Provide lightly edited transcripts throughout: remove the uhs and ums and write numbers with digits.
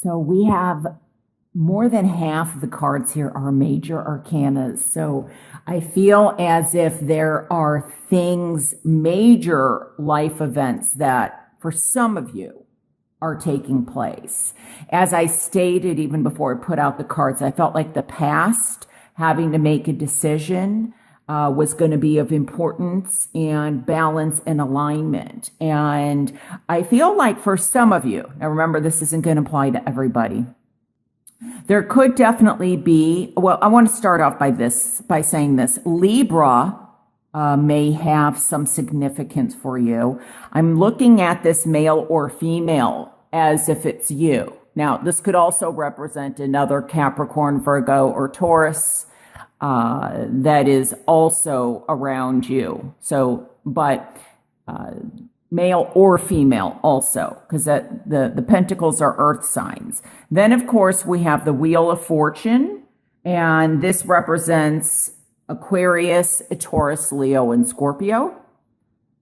So we have more than half of the cards here are major arcanas. So I feel as if there are things, major life events that for some of you are taking place. As I stated even before I put out the cards, I felt like the past, having to make a decision, was going to be of importance and balance and alignment. And I feel like for some of you, now remember, this isn't going to apply to everybody. There could definitely be, well, I want to start off by saying this. Libra may have some significance for you. I'm looking at this male or female as if it's you. Now, this could also represent another Capricorn, Virgo, or Taurus that is also around you. So, but male or female also, because the pentacles are earth signs. Then, of course, we have the Wheel of Fortune, and this represents Aquarius, Taurus, Leo, and Scorpio.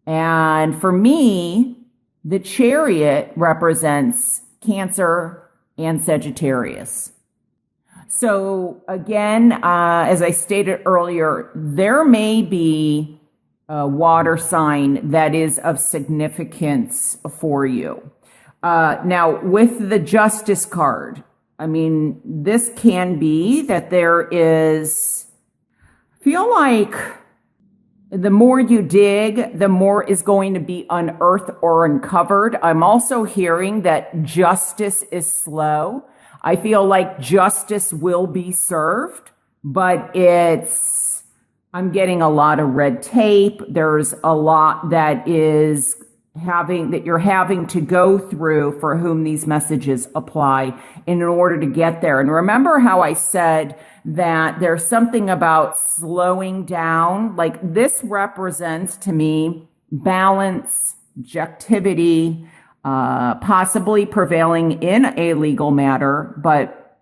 And for me, the Chariot represents Cancer and Sagittarius. So again, as I stated earlier, there may be a water sign that is of significance for you. Now, with the Justice card, I mean, this can be that there is, feel like the more you dig, the more is going to be unearthed or uncovered. I'm also hearing that justice is slow. I feel like justice will be served, but I'm getting a lot of red tape. There's a lot that you're having to go through for whom these messages apply in order to get there. And remember how I said that there's something about slowing down. Like, this represents to me balance, objectivity, possibly prevailing in a legal matter, but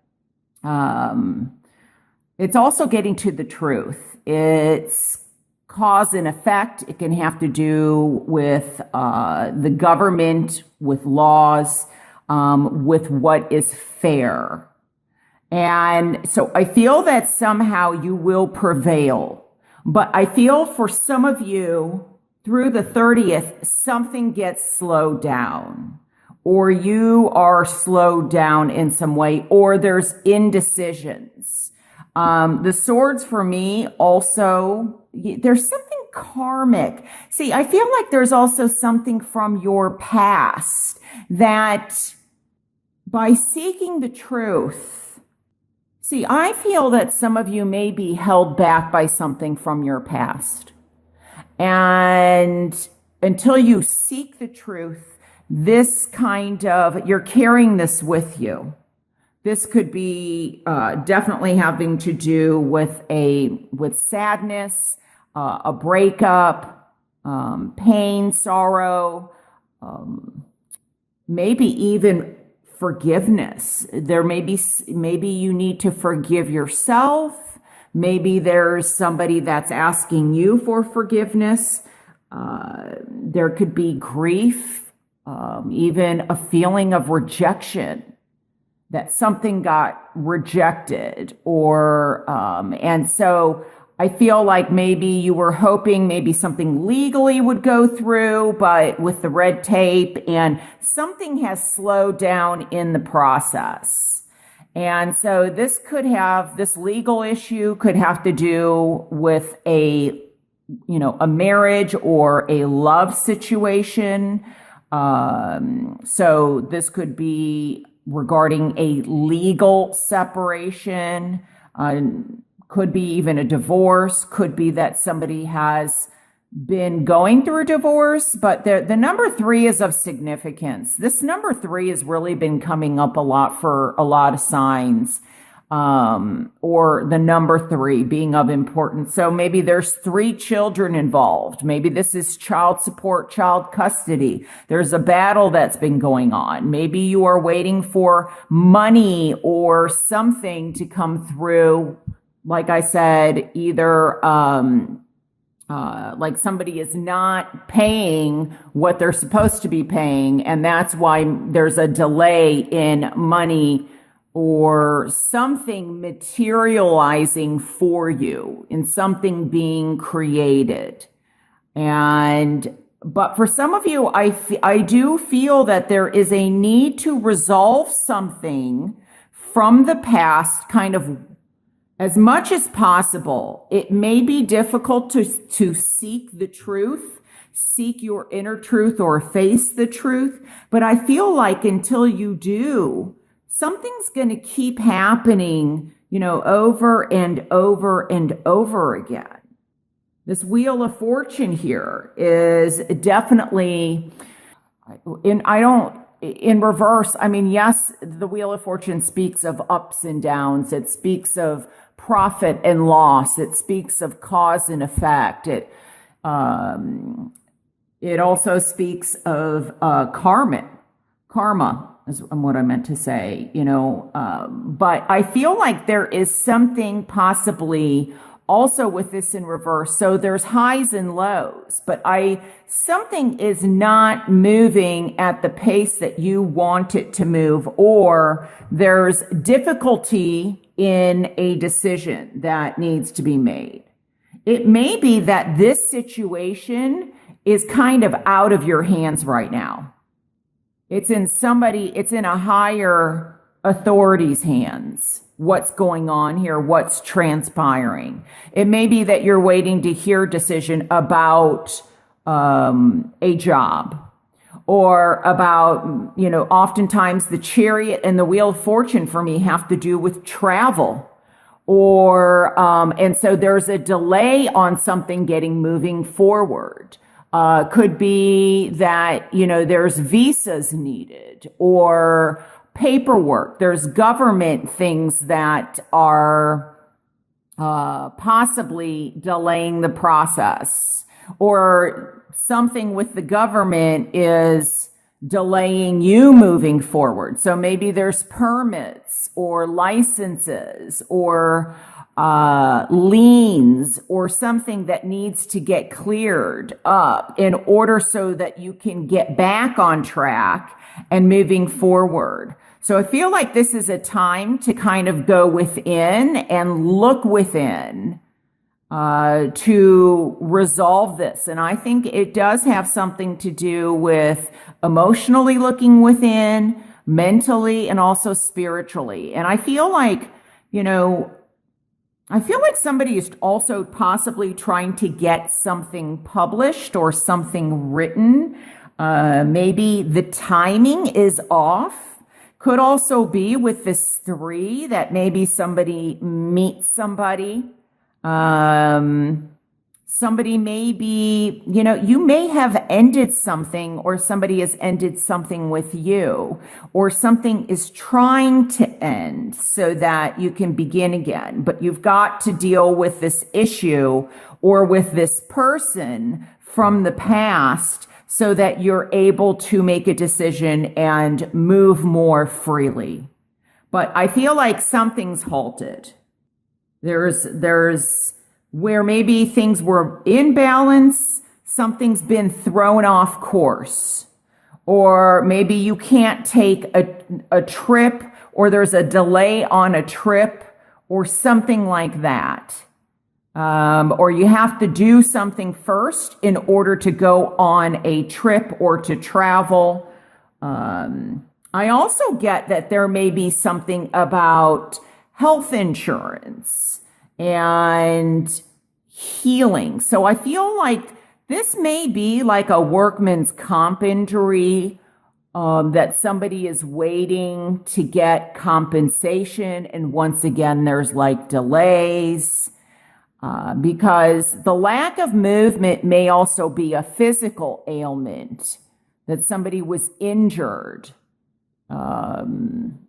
it's also getting to the truth. It's cause and effect. It can have to do with the government, with laws, with what is fair. And so I feel that somehow you will prevail. But I feel for some of you, through the 30th, something gets slowed down, or you are slowed down in some way, or there's indecisions. The swords for me also, there's something karmic. See, I feel like there's also something from your past that by seeking the truth, see, I feel that some of you may be held back by something from your past. And until you seek the truth, you're carrying this with you. This could be definitely having to do with sadness, a breakup, pain, sorrow, maybe even forgiveness. Maybe you need to forgive yourself. Maybe there's somebody that's asking you for forgiveness. There could be grief, even a feeling of rejection, that something got rejected, and so I feel like maybe you were hoping maybe something legally would go through, but with the red tape, and something has slowed down in the process. And so this legal issue could have to do with a marriage or a love situation. So this could be regarding a legal separation, could be even a divorce, could be that somebody has been going through a divorce, but the number 3 is of significance. This number 3 has really been coming up a lot for a lot of signs, or the number 3 being of importance. So maybe there's 3 children involved. Maybe this is child support, child custody. There's a battle that's been going on. Maybe you are waiting for money or something to come through. Like I said, either like somebody is not paying what they're supposed to be paying, and that's why there's a delay in money or something materializing for you, in something being created. But for some of you, I do feel that there is a need to resolve something from the past, kind of as much as possible. It may be difficult to seek the truth, seek your inner truth, or face the truth, but I feel like until you do, something's going to keep happening, over and over and over again. This Wheel of Fortune here is definitely, in reverse. I mean, yes, the Wheel of Fortune speaks of ups and downs. It speaks of profit and loss. It speaks of cause and effect. It also speaks of karma is what I meant to say, but I feel like there is something possibly also with this in reverse. So there's highs and lows, but something is not moving at the pace that you want it to move, or there's difficulty in a decision that needs to be made. It may be that this situation is kind of out of your hands right now. It's in a higher authority's hands. What's going on here? What's transpiring? It may be that you're waiting to hear a decision about a job, or about, oftentimes the Chariot and the Wheel of Fortune for me have to do with travel, and so there's a delay on something moving forward. Could be that, there's visas needed, or paperwork. There's government things that are possibly delaying the process, or something with the government is delaying you moving forward. So maybe there's permits or licenses or liens or something that needs to get cleared up in order so that you can get back on track and moving forward. So I feel like this is a time to kind of go within and look within to resolve this. And I think it does have something to do with emotionally looking within, mentally, and also spiritually. And I feel like, somebody is also possibly trying to get something published or something written. Maybe the timing is off. Could also be with this 3 that maybe somebody meets somebody. Somebody may be, you may have ended something, or somebody has ended something with you, or something is trying to end so that you can begin again. But you've got to deal with this issue or with this person from the past so that you're able to make a decision and move more freely. But I feel like something's halted. There's where maybe things were in balance, something's been thrown off course. Or maybe you can't take a trip, or there's a delay on a trip, or something like that. Or you have to do something first in order to go on a trip or to travel. I also get that there may be something about health insurance and healing. So I feel like this may be like a workman's comp injury, that somebody is waiting to get compensation. And once again, there's like delays. Because the lack of movement may also be a physical ailment, that somebody was injured while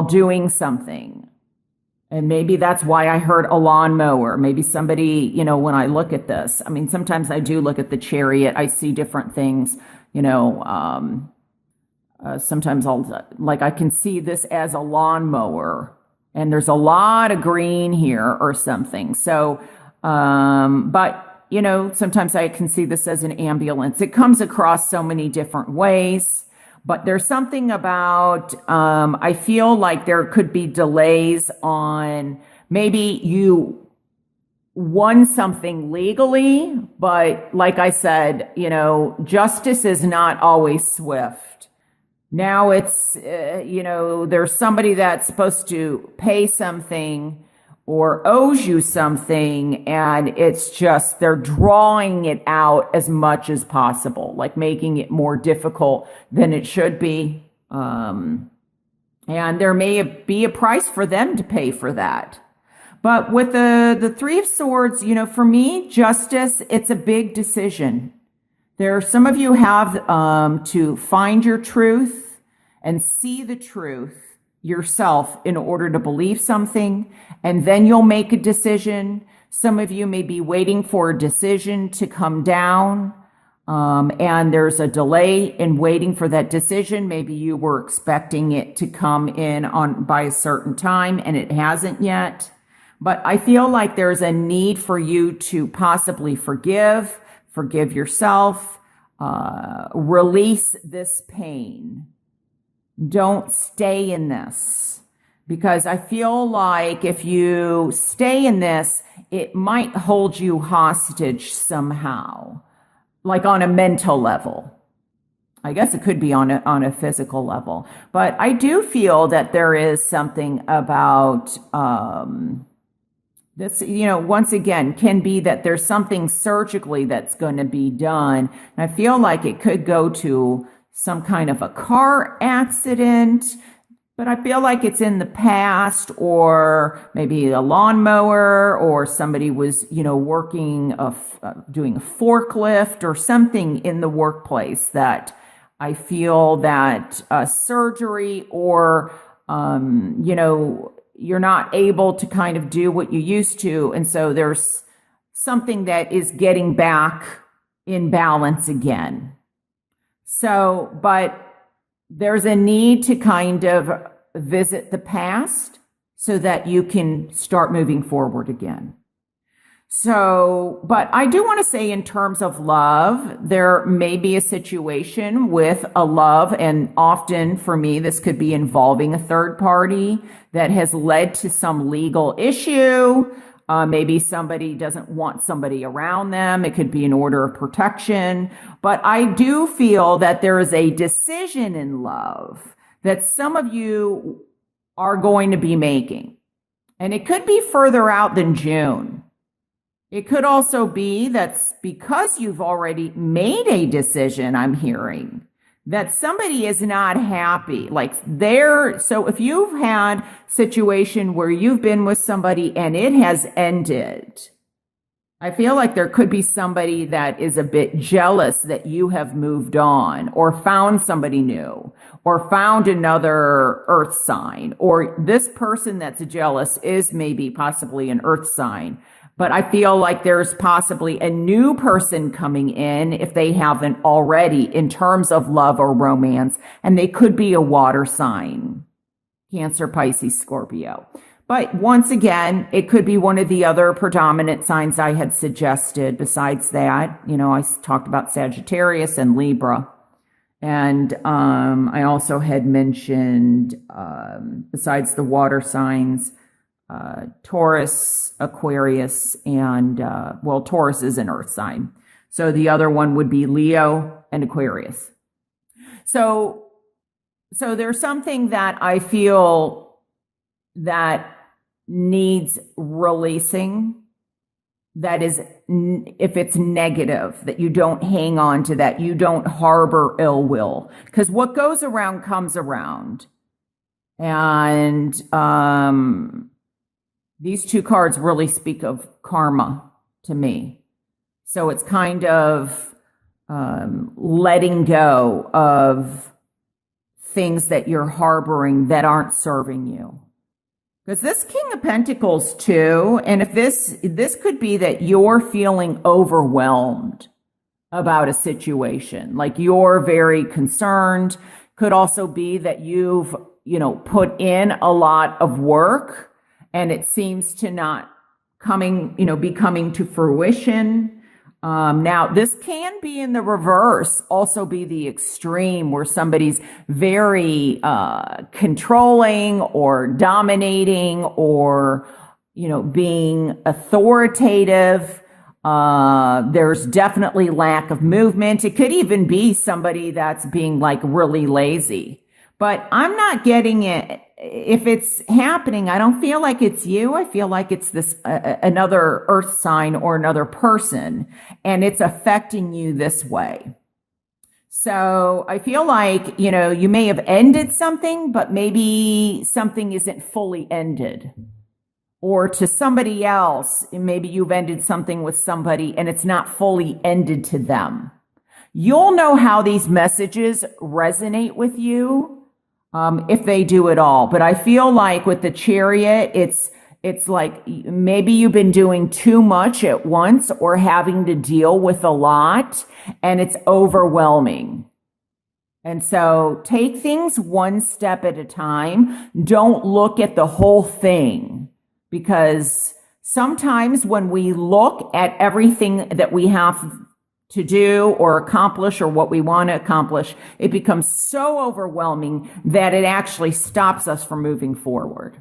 doing something. And maybe that's why I heard a lawnmower. Maybe somebody, when I look at this, I mean, sometimes I do look at the Chariot. I see different things, sometimes I can see this as a lawnmower. And there's a lot of green here or something. So But, you know, sometimes I can see this as an ambulance. It comes across so many different ways, but there's something about, I feel like there could be delays on maybe you won something legally, but like I said, you know, justice is not always swift. Now it's, you know, there's somebody that's supposed to pay something or owes you something, and it's just they're drawing it out as much as possible, like making it more difficult than it should be. And there may be a price for them to pay for that. But with the Three of Swords, you know, for me, justice, it's a big decision. There are some of you have to find your truth and see the truth yourself in order to believe something, and then you'll make a decision. Some of you may be waiting for a decision to come down, and there's a delay in waiting for that decision. Maybe you were expecting it to come in by a certain time, and it hasn't yet. But I feel like there's a need for you to possibly forgive yourself, release this pain. Don't stay in this, because I feel like if you stay in this, it might hold you hostage somehow, like on a mental level. I guess it could be on a physical level, but I do feel that there is something about, this, you know, once again, can be that there's something surgically that's going to be done. And I feel like it could go to some kind of a car accident, but I feel like it's in the past, or maybe a lawnmower, or somebody was, you know, working, doing a forklift or something in the workplace that I feel that surgery or, you know, you're not able to kind of do what you used to. And so there's something that is getting back in balance again. So, but there's a need to kind of visit the past so that you can start moving forward again. So, but I do want to say in terms of love, there may be a situation with a love, and often for me, this could be involving a third party that has led to some legal issue. Maybe somebody doesn't want somebody around them. It could be an order of protection. But I do feel that there is a decision in love that some of you are going to be making. And it could be further out than June. It could also be that's because you've already made a decision, I'm hearing, that somebody is not happy. So if you've had a situation where you've been with somebody and it has ended, I feel like there could be somebody that is a bit jealous that you have moved on or found somebody new or found another earth sign, or this person that's jealous is maybe possibly an earth sign. But I feel like there's possibly a new person coming in if they haven't already in terms of love or romance, and they could be a water sign, Cancer, Pisces, Scorpio. But once again, it could be one of the other predominant signs I had suggested. Besides that, you know, I talked about Sagittarius and Libra. And I also had mentioned, besides the water signs, Taurus, Aquarius, and, Taurus is an earth sign. So the other one would be Leo and Aquarius. So there's something that I feel that needs releasing, that is, if it's negative, that you don't hang on to that, you don't harbor ill will, because what goes around comes around. And these two cards really speak of karma to me. So it's kind of letting go of things that you're harboring that aren't serving you. Because this King of Pentacles too, and if this could be that you're feeling overwhelmed about a situation, like you're very concerned. Could also be that you've, put in a lot of work and it seems to not be coming to fruition. Now, this can be in the reverse, also be the extreme where somebody's very controlling or dominating or, being authoritative. There's definitely lack of movement. It could even be somebody that's being like really lazy. But I'm not getting it. If it's happening, I don't feel like it's you. I feel like it's this another earth sign or another person, and it's affecting you this way. So I feel like, you may have ended something, but maybe something isn't fully ended. Or to somebody else, maybe you've ended something with somebody and it's not fully ended to them. You'll know how these messages resonate with you. If they do at all. But I feel like with the Chariot, it's like maybe you've been doing too much at once or having to deal with a lot and it's overwhelming. And so take things one step at a time. Don't look at the whole thing, because sometimes when we look at everything that we have to do or accomplish or what we want to accomplish, it becomes so overwhelming that it actually stops us from moving forward.